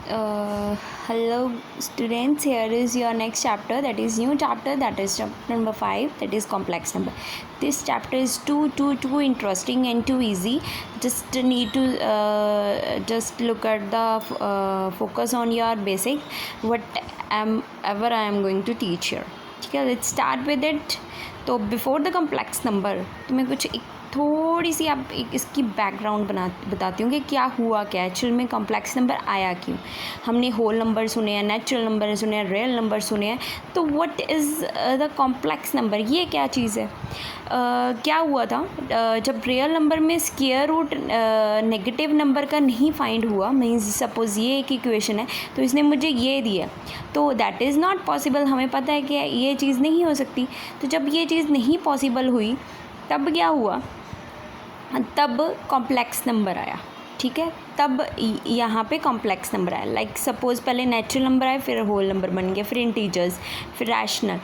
Hello students, here is your next chapter, that is new chapter, that is chapter number 5, that is complex number. This chapter is too interesting and too easy. Just need to just look at the focus on your basic whatever I am going to teach here. ठीक है, let's start with it. तो before the complex number तो मैं कुछ एक थोड़ी सी आप एक इसकी बैकग्राउंड बताती हूँ कि क्या हुआ, क्या एक्चुअल में कॉम्प्लेक्स नंबर आया क्यों. हमने होल नंबर सुने हैं, नेचुरल नंबर सुने हैं, रियल नंबर सुने हैं, तो what is the complex number, ये क्या चीज़ है. क्या हुआ था, जब रियल नंबर में स्क्वायर रूट नेगेटिव नंबर का नहीं फाइंड हुआ, मीन्स सपोज़ ये एक इक्वेशन है तो इसने मुझे ये दिया, तो दैट इज़ नॉट पॉसिबल. हमें पता है कि ये चीज़ नहीं हो सकती. तो जब ये चीज़ नहीं पॉसिबल हुई तब क्या हुआ, तब कॉम्प्लेक्स नंबर आया. ठीक है, तब यहाँ पे कॉम्प्लेक्स नंबर आया. लाइक सपोज़ पहले नेचुरल नंबर आए, फिर होल नंबर बन गया, फिर इंटीजर्स, फिर रैशनल,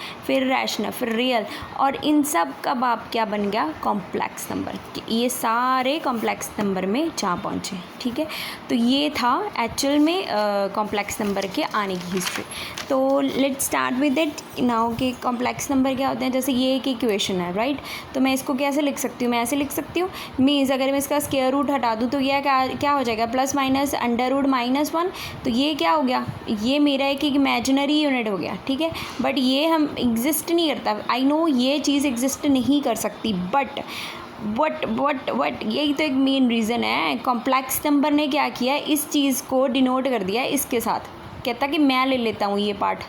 फिर रियल, और इन सब का अब क्या बन गया, कॉम्प्लेक्स नंबर. ये सारे कॉम्प्लेक्स नंबर में जा पहुँचे. ठीक है, तो ये था एक्चुअल में कॉम्प्लेक्स नंबर के आने की हिस्ट्री. तो let's start with it now कि कॉम्प्लेक्स नंबर क्या होते हैं. जैसे ये एक इक्वेशन है, राइट, तो मैं इसको कैसे लिख सकती हूँ, मैं ऐसे लिख सकती हूँ. मीन्स अगर मैं इसका स्क्वायर रूट हटा दूँ तो यह क्या हो जाएगा, प्लस माइनस अंडर रूट -1. तो ये क्या हो गया, ये मेरा एक इमेजिनरी यूनिट हो गया. ठीक है, बट ये हम एग्जिस्ट नहीं करता. आई नो ये चीज़ एग्जिस्ट नहीं कर सकती, बट वट यही तो एक मेन रीज़न है. कॉम्प्लेक्स नंबर ने क्या किया, इस चीज़ को डिनोट कर दिया इसके साथ. कहता कि मैं ले लेता हूँ ये पार्ट,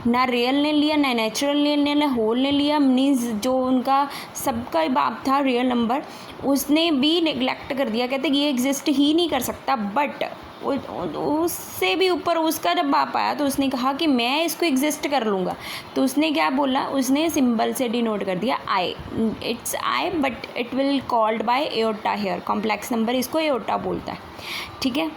ना रियल ने लिया, ना नेचुरल ने लिया, ना होल ने लिया. मीन्स जो उनका सबका बाप था रियल नंबर, उसने भी नेग्लेक्ट कर दिया. कहते कि ये एग्जिस्ट ही नहीं कर सकता. बट उससे भी ऊपर उसका जब बाप आया तो उसने कहा कि मैं इसको एग्जिस्ट कर लूँगा. तो उसने क्या बोला, उसने सिंबल से डिनोट कर दिया I. It's I but it will called by iota here. Complex number इसको एओटा बोलता है. ठीक है,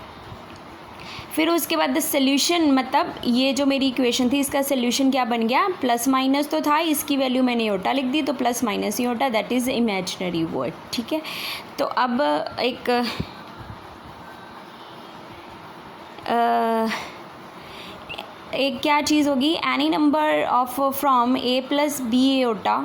फिर उसके बाद द सोल्यूशन, मतलब ये जो मेरी इक्वेशन थी इसका सोल्यूशन क्या बन गया, प्लस माइनस तो था, इसकी वैल्यू मैंने योटा लिख दी, तो plus minus iota, that is imaginary word. ठीक है, तो अब एक क्या चीज़ होगी, any number of from a plus b iota,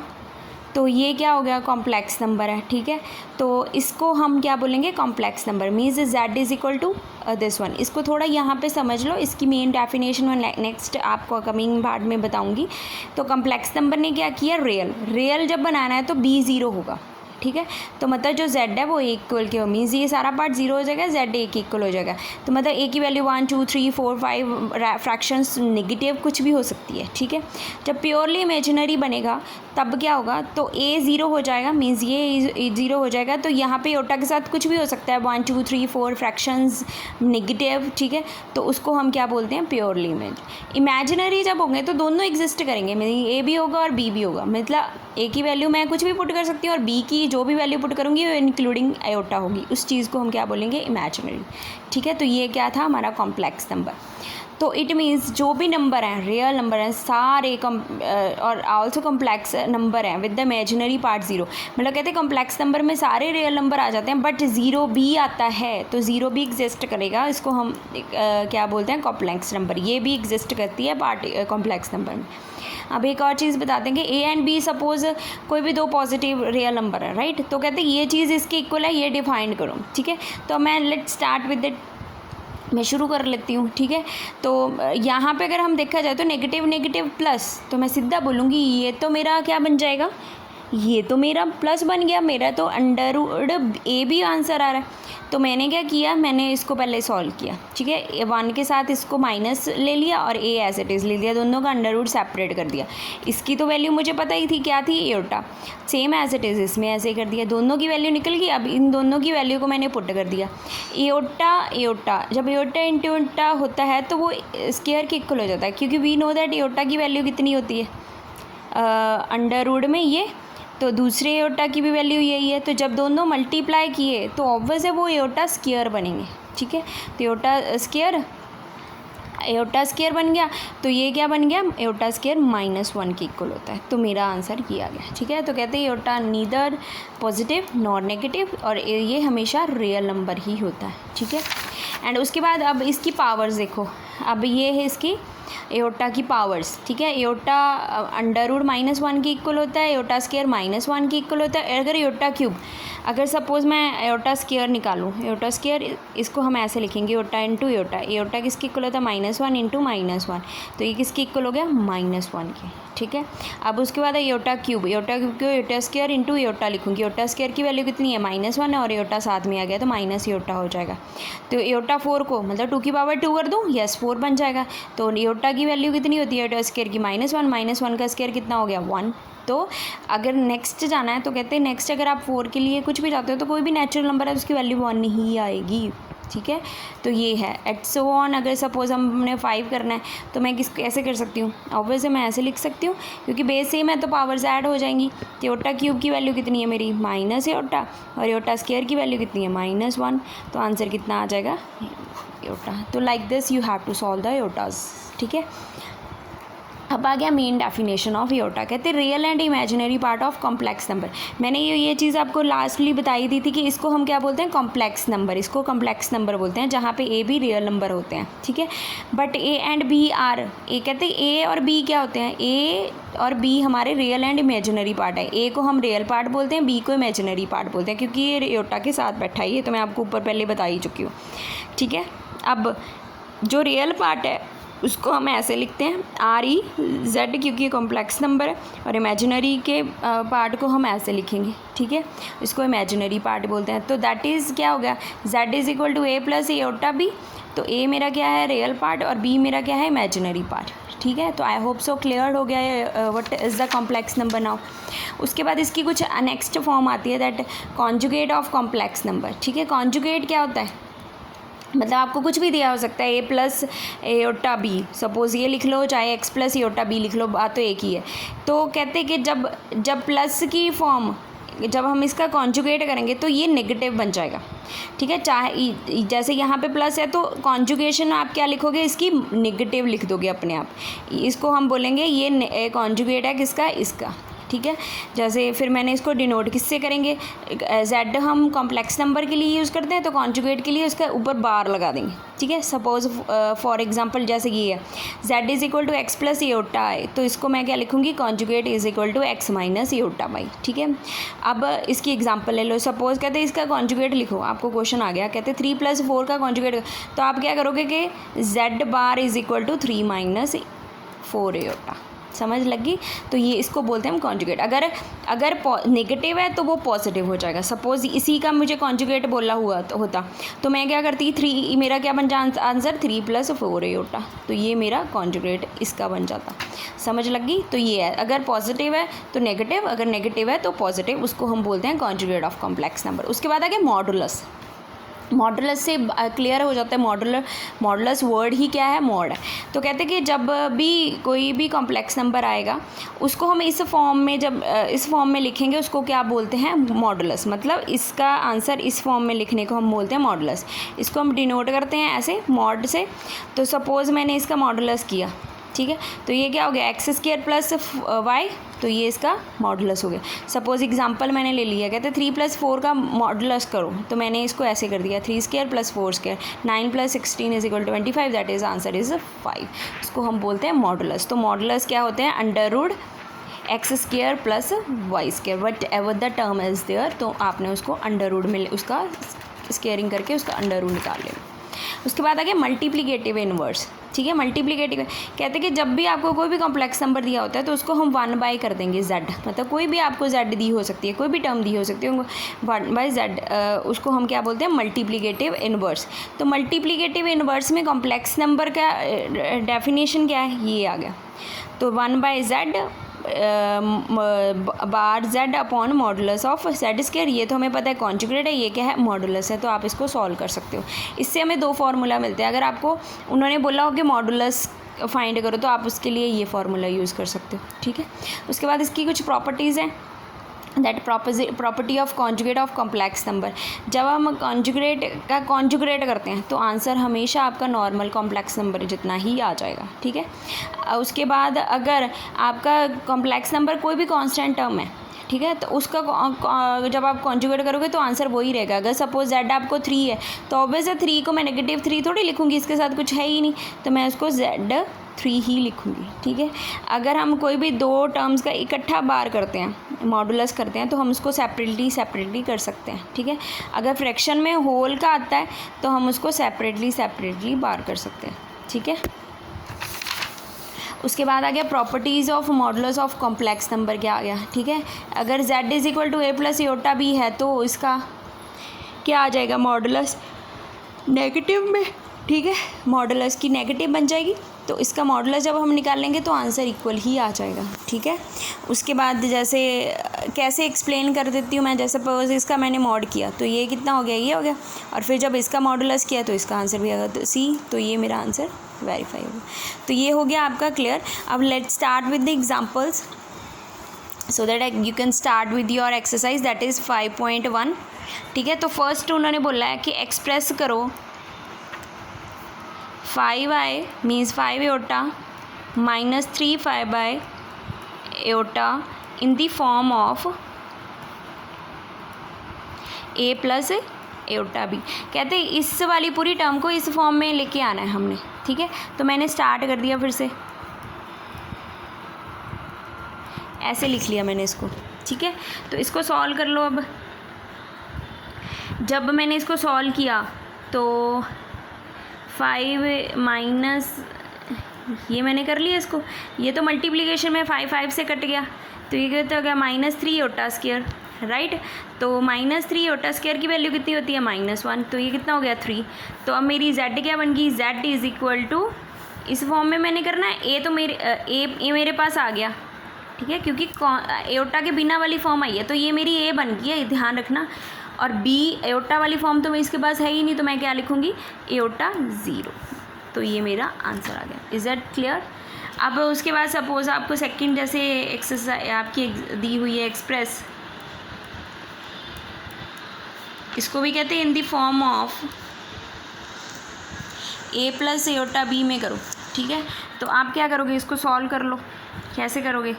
तो ये क्या हो गया, कॉम्प्लेक्स नंबर है. ठीक है, तो इसको हम क्या बोलेंगे, complex number. Means z is equal to this one. इसको थोड़ा यहाँ पे समझ लो, इसकी मेन डेफिनेशन मैं नेक्स्ट आपको कमिंग पार्ट में बताऊँगी. तो कॉम्प्लेक्स नंबर ने क्या किया, रियल जब बनाना है तो b 0 होगा. ठीक है, तो मतलब जो z है वो इक्वल के, मीन्स ये सारा पार्ट 0 हो जाएगा, z एक इक्वल हो जाएगा. तो मतलब a की वैल्यू 1 2 3 4 5 फ्रैक्शंस नेगेटिव कुछ भी हो सकती है. ठीक है, जब प्योरली इमेजिनरी बनेगा तब क्या होगा, तो a 0 हो जाएगा, मीन्स ये 0 हो जाएगा. तो यहाँ पे ओटा के साथ कुछ भी हो सकता है, 1 2 3 4 फ्रैक्शंस नेगेटिव. ठीक है, तो उसको हम क्या बोलते हैं, प्योरली इमेजिनरी जब होंगे तो दोनों एग्जिस्ट करेंगे. a भी होगा और b भी होगा. मतलब a की वैल्यू मैं कुछ भी पुट कर सकती हूँ और b की जो भी वैल्यू पुट करूँगी वो इंक्लूडिंग आयोटा होगी. उस चीज़ को हम क्या बोलेंगे, इमेजिनरी. ठीक है, तो ये क्या था हमारा कॉम्प्लेक्स नंबर. तो इट मीन्स जो भी नंबर हैं, रियल नंबर हैं सारे और आल्सो कॉम्प्लेक्स नंबर हैं विद द इमेजिनरी पार्ट 0. मतलब कहते हैं कॉम्प्लेक्स नंबर में सारे रियल नंबर आ जाते हैं, बट 0 भी आता है, तो 0 भी एग्जिस्ट करेगा. इसको हम क्या बोलते हैं, कॉम्प्लेक्स नंबर. ये भी एग्जिस्ट करती है पार्ट कॉम्प्लेक्स नंबर में. अब एक और चीज़ बताते हैं कि ए एंड बी सपोज़ कोई भी दो पॉजिटिव रियल नंबर है, राइट. तो कहते हैं ये चीज़ इसके इक्वल है, ये डिफाइन करो. ठीक है, तो मैं लेट स्टार्ट विद इट, मैं शुरू कर लेती हूँ. ठीक है, तो यहाँ पे अगर हम देखा जाए तो नेगेटिव प्लस, तो मैं सीधा बोलूँगी ये तो मेरा क्या बन जाएगा, ये तो मेरा प्लस बन गया. मेरा तो अंडर रूट ए भी आंसर आ रहा है. तो मैंने क्या किया, मैंने इसको पहले सॉल्व किया. ठीक है, 1 के साथ इसको माइनस ले लिया और ए एज इट इज़ ले लिया, दोनों का अंडर रूट सेपरेट कर दिया. इसकी तो वैल्यू मुझे पता ही थी क्या थी, iota, same as it is इसमें ऐसे कर दिया. दोनों की वैल्यू निकल गई. अब इन दोनों की वैल्यू को मैंने पुट कर दिया. एओटा जब एओटा इंटू एओटा होता है तो वो स्क्वायर के इक्वल हो जाता है, क्योंकि वी नो दैट एओटा की वैल्यू कितनी होती है, अंडर रूट में ये, तो दूसरे एओटा की भी वैल्यू यही है. तो जब दोनों मल्टीप्लाई किए तो ऑब्वियस है वो एओटा स्क्वायर बनेंगे. ठीक है, तो एओटा स्क्वायर एयोटा स्क्वायर बन गया, तो ये क्या बन गया, एयोटा स्क्वायर -1 के इक्वल होता है। तो मेरा आंसर ये आ गया। ठीक है, तो कहते हैं aorta neither positive nor negative, और ये हमेशा रियल नंबर ही होता है। ठीक है, एंड उसके बाद अब इसकी पावर्स देखो। अब ये है इसकी एयोटा की पावर्स। ठीक है, एयोटा √-1 के इक्वल होता है, एयोटा स्क्वायर -1 के इक्वल होता है। अगर एयोटा क्यूब, अगर सपोज़ मैं एयोटा स्क्वायर निकालूँ, एयोटा स्क्वायर इसको हम ऐसे लिखेंगे एयोटा इंटू एयोटा। एयोटा किसके इक्वल होता है, -1 इंटू -1, तो ये किसके इक्वल हो गया, -1 के। ठीक है, अब उसके बाद है एयोटा क्यूब। एयोटा क्यूब को एयोटा स्क्वायर इंटू एयोटा लिखूँगी। एयोटा स्क्वायर की वैल्यू कितनी है, -1 है, और एयोटा साथ में आ गया तो माइनस एयोटा हो जाएगा। तो एयोटा 4 को मतलब 2 की पावर 2 कर दूँ, यस 4 बन जाएगा। तो एयोटा की वैल्यू कितनी होती है एयोटा स्क्वायर की, -1 का स्क्वायर कितना हो गया, 1। तो अगर नेक्स्ट जाना है तो कहते हैं नेक्स्ट अगर आप 4 के लिए कुछ भी चाहते हो तो कोई भी नेचुरल नंबर है तो उसकी वैल्यू 1 ही आएगी। ठीक है, तो ये है एट सो ऑन। अगर सपोज़ हमने 5 करना है तो मैं कैसे कर सकती हूँ, ऑब्वियसली मैं ऐसे लिख सकती हूँ क्योंकि बेस सेम है तो पावर्स ऐड हो जाएंगी। तो एयोटा क्यूब की वैल्यू कितनी है मेरी, माइनस एयोटा, और एयोटा स्क्वायर की वैल्यू कितनी है, -1। तो आंसर कितना आ जाएगा, एयोटा। तो like this you have to solve the iotas. ठीक है, अब आ गया मेन डेफिनेशन ऑफ एयोटा। कहते हैं real and imaginary part of complex number. मैंने ये चीज़ आपको लास्टली बताई दी थी कि इसको हम क्या बोलते हैं, कॉम्प्लेक्स नंबर। इसको कॉम्प्लेक्स नंबर बोलते हैं जहाँ पे ए भी रियल नंबर होते हैं। ठीक है, but a and b are, a कहते हैं ए और बी क्या होते हैं, ए और बी हमारे रियल एंड इमेजिनरी पार्ट है। ए को हम रियल पार्ट बोलते हैं, बी को इमेजिनरी पार्ट बोलते हैं, क्योंकि ये एयोटा के साथ बैठा है। ये तो मैं आपको ऊपर पहले बता ही चुकी हूँ। ठीक है, अब जो रियल पार्ट है उसको हम ऐसे लिखते हैं REZ, क्योंकि ये कॉम्प्लेक्स नंबर है, और इमेजिनरी के पार्ट को हम ऐसे लिखेंगे। ठीक है, इसको इमेजिनरी पार्ट बोलते हैं। तो दैट इज़ क्या हो गया, Z = A + एयोटा B। तो A मेरा क्या है, रियल पार्ट, और B मेरा क्या है, इमेजिनरी पार्ट। ठीक है, तो आई होप सो क्लियर हो गया है what is the complex number now. उसके बाद इसकी कुछ नेक्स्ट फॉर्म आती है, that conjugate of complex number. ठीक है, कॉन्जुगेट क्या होता है, मतलब आपको कुछ भी दिया हो सकता है, A + एयोटा B, सपोज़ ये लिख लो, चाहे X + एयोटा B लिख लो, बात तो एक ही है। तो कहते हैं कि जब प्लस की फॉर्म, जब हम इसका कॉन्जुगेट करेंगे तो ये नेगेटिव बन जाएगा। ठीक है, चाहे जैसे यहाँ पे प्लस है तो कॉन्जुगेशन आप क्या लिखोगे, इसकी नेगेटिव लिख दोगे अपने आप। इसको हम बोलेंगे ये कॉन्जुगेट है किसका, इसका। ठीक है, जैसे फिर मैंने इसको डिनोट किससे करेंगे, Z हम कॉम्प्लेक्स नंबर के लिए यूज़ करते हैं, तो कॉन्जुगेट के लिए उसका ऊपर बार लगा देंगे। ठीक है, सपोज़ फॉर एग्जांपल जैसे ये है Z = X + एयोटा है, तो इसको मैं क्या लिखूँगी, कॉन्जुगेट = X - एयोटा y। ठीक है, अब इसकी एग्जांपल ले लो। सपोज़ कहते हैं इसका कॉन्जुगेट लिखो, आपको क्वेश्चन आ गया, कहते हैं 3 + 4 का कॉन्जुगेट, तो आप क्या करोगे कि Z बार = 3 - 4 एयोटा। समझ लगी, तो ये इसको बोलते हैं हम कॉन्जुगेट। अगर नेगेटिव है तो वो पॉजिटिव हो जाएगा। सपोज़ इसी का मुझे कॉन्जुगेट बोला हुआ तो होता, तो मैं क्या करती, 3, मेरा क्या बन जाता आंसर, 3 + 4 एयोटा। तो ये मेरा कॉन्जुगेट इसका बन जाता। समझ लगी, तो ये है, अगर पॉजिटिव है तो नेगेटिव, अगर नेगेटिव है तो पॉजिटिव, उसको हम बोलते हैं कॉन्जुगेट ऑफ कॉम्प्लेक्स नंबर। उसके बाद आ गया मॉडुलस। मॉडुलस से क्लियर हो जाता है, मॉडुलस वर्ड ही क्या है, मॉड है। तो कहते हैं कि जब भी कोई भी कॉम्प्लेक्स नंबर आएगा उसको हम इस फॉर्म में लिखेंगे, उसको क्या बोलते हैं, मॉडुलस। मतलब इसका आंसर इस फॉर्म में लिखने को हम बोलते हैं मॉडुलस। इसको हम डिनोट करते हैं ऐसे मॉड से। तो सपोज़ मैंने इसका मॉडुलस किया, ठीक है, तो ये क्या हो गया, X² + y, तो ये इसका मॉडुलस हो गया। सपोज़ एग्जांपल मैंने ले लिया, कहते हैं 3 + 4 का मॉडुलस करो, तो मैंने इसको ऐसे कर दिया, 3² + 4², 9 + 16 = 25, दैट इज़ आंसर इज़ 5। इसको हम बोलते हैं मॉडुलस। तो मॉडुलस क्या होते हैं, √X² + y², whatever the term is there. तो आपने उसको अंडर रूट में उसका स्केयरिंग करके उसका अंडर रूट निकाल लेना। उसके बाद आ गया मल्टीप्लिकेटिव इनवर्स। ठीक है, मल्टीप्लिकेटिव कहते हैं कि जब भी आपको कोई भी कॉम्प्लेक्स नंबर दिया होता है तो उसको हम 1 कर देंगे Z, मतलब कोई भी आपको Z दी हो सकती है, कोई भी टर्म दी हो सकती है, 1/Z, उसको हम क्या बोलते हैं, मल्टीप्लिकेटिव इनवर्स। तो मल्टीप्लिकेटिव इनवर्स में कॉम्प्लेक्स नंबर का डेफिनेशन क्या है, ये आ गया। तो 1/Z bar Z upon modulus of Z², ये तो हमें पता है कॉन्जुगेट है, ये क्या है, मॉडुलस है। तो आप इसको सॉल्व कर सकते हो। इससे हमें 2 फार्मूला मिलते हैं। अगर आपको उन्होंने बोला हो कि मॉडुलस फाइंड करो तो आप उसके लिए ये फार्मूला यूज़ कर सकते हो। ठीक है, उसके बाद इसकी कुछ प्रॉपर्टीज़ हैं। That property of conjugate of complex number. जब हम कॉन्जुगेट करते हैं तो आंसर हमेशा आपका नॉर्मल कॉम्प्लेक्स नंबर जितना ही आ जाएगा, ठीक है। उसके बाद अगर आपका कॉम्प्लेक्स नंबर कोई भी कांस्टेंट टर्म है, ठीक है, तो उसका जब आप कॉन्जुगेट करोगे तो आंसर वही रहेगा। अगर सपोज z आपको 3 है तो ऑब्वियस है 3 को मैं -3 थोड़ी लिखूँगी, इसके साथ कुछ है ही नहीं, तो मैं उसको z3 ही लिखूँगी, ठीक है। अगर हम कोई भी दो टर्म्स का इकट्ठा बार करते हैं, मॉडुलस करते हैं, तो हम उसको सेपरेटली कर सकते हैं, ठीक है। अगर फ्रैक्शन में होल का आता है तो हम उसको सेपरेटली बार कर सकते हैं, ठीक है। उसके बाद आ गया properties of modulus of complex number, क्या आ गया, ठीक है। अगर z = a + आयोटा b है तो इसका क्या आ जाएगा, मॉडुलस नेगेटिव में, ठीक है, मॉडुलस की नेगेटिव बन जाएगी, तो इसका मॉडुलस जब हम निकालेंगे तो आंसर इक्वल ही आ जाएगा, ठीक है। उसके बाद जैसे कैसे एक्सप्लेन कर देती हूँ मैं, जैसे सपोज इसका मैंने मॉड किया तो ये कितना हो गया, ये हो गया, और फिर जब इसका मॉडुलस किया तो इसका आंसर भी आ गया, तो सी, तो ये मेरा आंसर वेरीफाई होगा। तो ये हो गया आपका क्लियर। अब let's start with the examples so that you can start with your exercise, that is 5.1, ठीक है। तो फर्स्ट उन्होंने बोला है कि एक्सप्रेस करो 5i means 5 iota minus 3 iota in the form of a + iota b। कहते हैं इस वाली पूरी टर्म को इस फॉर्म में लेके आना है हमने, ठीक है। तो मैंने स्टार्ट कर दिया, फिर से ऐसे लिख लिया मैंने इसको, ठीक है। तो इसको सॉल्व कर लो। अब जब मैंने इसको सॉल्व किया तो 5 माइनस ये मैंने कर लिया इसको, ये तो मल्टीप्लिकेशन में 5 से कट गया, तो ये कहते हो गया -3 आयोटा स्क्वायर, राइट। तो -3 आयोटा स्क्वायर की वैल्यू कितनी होती है, -1, तो ये कितना हो गया 3। तो अब मेरी z क्या बन गई, z = इस फॉर्म में मैंने करना है, a तो ए मेरे पास आ गया, ठीक है, क्योंकि आयोटा के बिना वाली फॉर्म आई है, तो ये मेरी a बन गई है, ध्यान रखना। और b आयोटा वाली फॉर्म तो मैं इसके पास है ही नहीं, तो मैं क्या लिखूँगी, आयोटा 0, तो ये मेरा आंसर आ गया। Is that clear. अब उसके बाद सपोज आपको सेकंड जैसे एक्सरसाइज आपकी दी हुई है एक्सप्रेस, इसको भी कहते हैं in the form of a + iota b में करो, ठीक है। तो आप क्या करोगे, इसको सॉल्व कर लो। कैसे करोगे,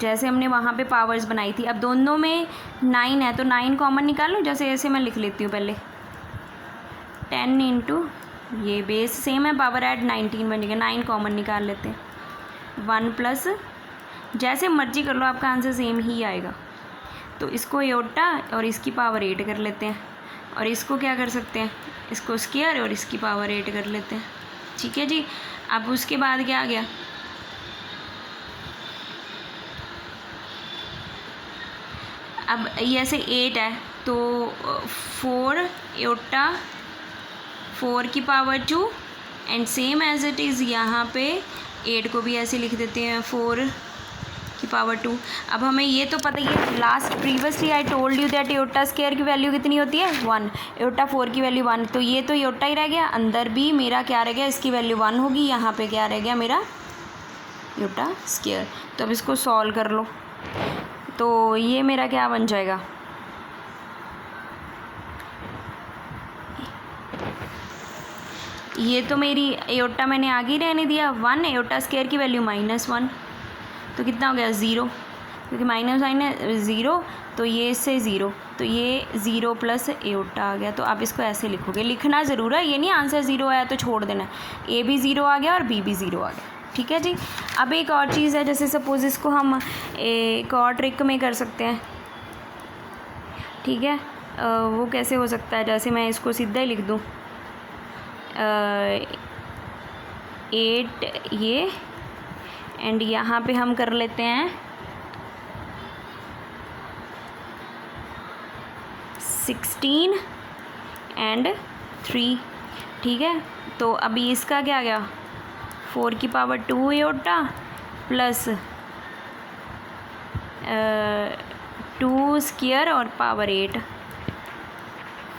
जैसे हमने वहाँ पे पावर्स बनाई थी, अब दोनों में 9 है तो 9 कॉमन निकाल लो। जैसे ऐसे मैं लिख लेती हूँ पहले 10 × ये बेस सेम है, पावर ऐड 19 बनेगा, 9 कॉमन निकाल लेते हैं, 1 प्लस जैसे मर्जी कर लो, आपका आंसर सेम ही आएगा। तो इसको आयोटा और इसकी पावर 8 कर लेते हैं, और इसको क्या कर सकते हैं, इसको स्क्वायर और इसकी पावर 8 कर लेते हैं, ठीक है जी। अब उसके बाद क्या आ गया, अब ये ऐसे 8 है तो 4 आयोटा 4 की power 2 and same as it is यहाँ पे 8 को भी ऐसे लिख देते हैं 4 की पावर 2। अब हमें ये तो पता ही है, last previously I told you that iota square की वैल्यू कितनी होती है 1, आयोटा 4 की वैल्यू 1, तो ये तो आयोटा ही रह गया, अंदर भी मेरा क्या रह गया, इसकी वैल्यू 1 होगी, यहाँ पे क्या रह गया मेरा आयोटा स्क्वायर। तो अब इसको सॉल्व कर लो, तो ये मेरा क्या बन जाएगा, ये तो मेरी आयोटा मैंने आगे ही रहने दिया 1, आयोटा स्क्वायर की वैल्यू -1, तो कितना हो गया 0, क्योंकि -0 तो ये इससे 0, तो ये 0 + आयोटा आ गया। तो आप इसको ऐसे लिखोगे, लिखना ज़रूर है, ये नहीं आंसर 0 आया तो छोड़ देना, a भी 0 आ गया और b भी 0 आ गया, ठीक है जी। अब एक और चीज़ है, जैसे सपोज़ इसको हम एक और ट्रिक में कर सकते हैं, ठीक है। वो कैसे हो सकता है, जैसे मैं इसको सीधा ही लिख दूँ 8 ये एंड यहाँ पे हम कर लेते हैं 16 एंड 3, ठीक है। तो अभी इसका क्या गया, 4 की पावर 2 आयोटा प्लस 2 स्क्वायर और पावर 8,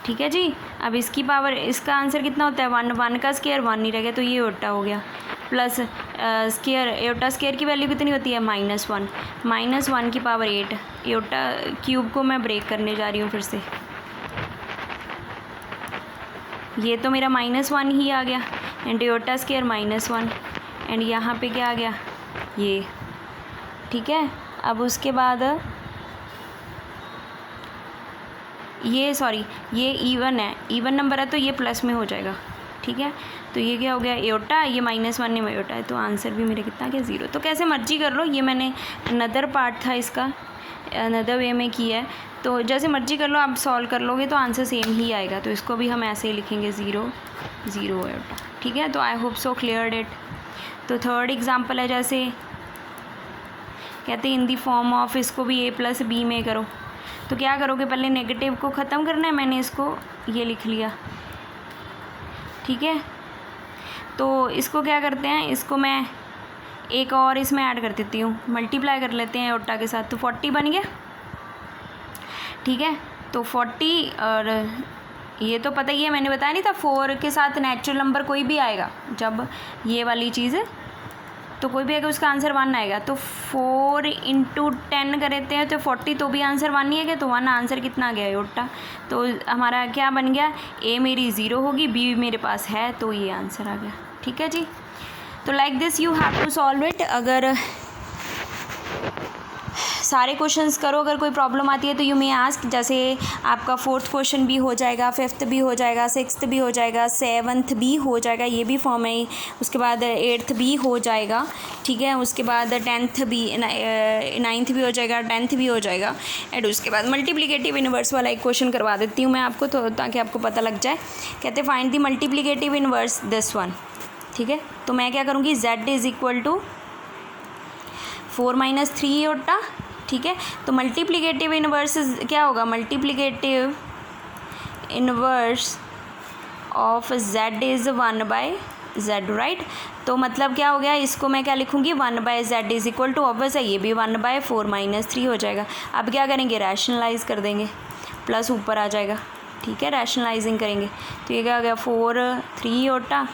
ठीक है जी। अब इसकी पावर, इसका आंसर कितना होता है 1 का स्क्वायर 1 ही रह गया, तो ये आयोटा हो गया, प्लस स्केयर एयोटा स्केयर की वैल्यू कितनी होती है -1 -1 की पावर 8। एयोटा क्यूब को मैं ब्रेक करने जा रही हूँ फिर से, ये तो मेरा -1 ही आ गया एंड एयोटा स्केयर -1 एंड यहाँ पे क्या आ गया ये, ठीक है। अब उसके बाद ये सॉरी ये इवन है, इवन नंबर है तो ये प्लस में हो जाएगा, ठीक है। तो ये क्या हो गया एयोटा, ये -1 में एयोटा है, तो आंसर भी मेरे कितना गया 0। तो कैसे मर्जी कर लो, ये मैंने अनदर पार्ट था इसका, अनदर वे में किया है, तो जैसे मर्जी कर लो, आप सॉल्व कर लोगे तो आंसर सेम ही आएगा। तो इसको भी हम ऐसे ही लिखेंगे 0 0 एयोटा, ठीक है। तो I hope so clear it. तो थर्ड एग्जाम्पल है, जैसे कहते हैं इन दी फॉर्म ऑफ, इसको भी a + b में करो। तो क्या करोगे, पहले नेगेटिव को ख़त्म करना है, मैंने इसको ये लिख लिया, ठीक है। तो इसको क्या करते हैं, इसको मैं एक और इसमें ऐड कर देती हूँ, मल्टीप्लाई कर लेते हैं एयोटा के साथ, तो 40 बन गया, ठीक है। तो 40 और ये तो पता ही है, मैंने बताया नहीं था 4 के साथ नेचुरल नंबर कोई भी आएगा, जब ये वाली चीज़ तो कोई भी आएगा उसका आंसर 1 आएगा। तो 4 × 10 कर देते हैं तो 40, तो भी आंसर 1 ही है क्या, तो 1 आंसर कितना आ गया एयोटा। तो हमारा क्या बन गया, ए मेरी 0 होगी, बी मेरे पास है, तो ये आंसर आ गया, ठीक है जी। तो like this you have to solve it. अगर सारे क्वेश्चंस करो, अगर कोई प्रॉब्लम आती है तो यू मे आस्क, जैसे आपका 4th क्वेश्चन भी हो जाएगा, 5th भी हो जाएगा, 6th भी हो जाएगा, 7th भी हो जाएगा, ये भी फॉर्म है। उसके बाद 8th भी हो जाएगा, ठीक है। उसके बाद 10th भी, 9th भी हो जाएगा, 10th भी हो जाएगा। एंड उसके बाद मल्टीप्लिकेटिव इनवर्स वाला एक क्वेश्चन करवा देती हूँ मैं आपको, तो ताकि आपको पता लग जाए। कहते find the multiplicative inverse this one, ठीक है। तो मैं क्या करूँगी, z = 4 - 3 एयोटा, ठीक है। तो मल्टीप्लिकेटिव इनवर्स क्या होगा, multiplicative inverse of z is 1/z, right. तो मतलब क्या हो गया, इसको मैं क्या लिखूँगी, 1/z = ऑब्वियस है, ये भी 1/4 - 3 हो जाएगा। अब क्या करेंगे, रैशनलाइज कर देंगे, प्लस ऊपर आ जाएगा, ठीक है, रैशनलाइजिंग करेंगे। तो ये क्या हो गया, 4 3 एयोटा,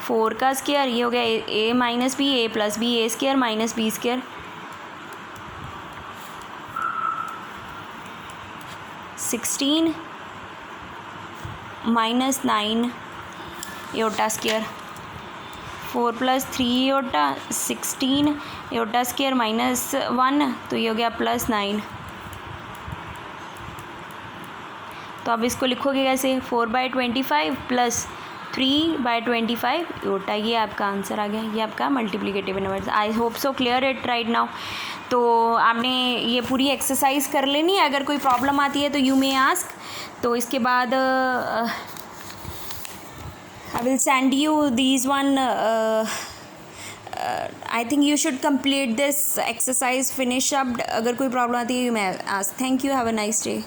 4 का स्क्वायर, ये हो गया a - b, a + b, a² - b², 16 - 9 aorta square, 4 + 3 aorta, 16 aorta square -1, तो ये हो गया +9। तो अब इसको लिखोगे कैसे, 4/25 + 3/25 एयोटा, ये आपका आंसर आ गया, ये आपका multiplicative inverse. I hope so clear it right now. तो आपने ये पूरी एक्सरसाइज कर लेनी है, अगर कोई प्रॉब्लम आती है तो यू मे आस्क। तो इसके बाद I will send you these one, I think you should complete this exercise, finish up. अगर कोई प्रॉब्लम आती है you may ask. Thank you, have a nice day.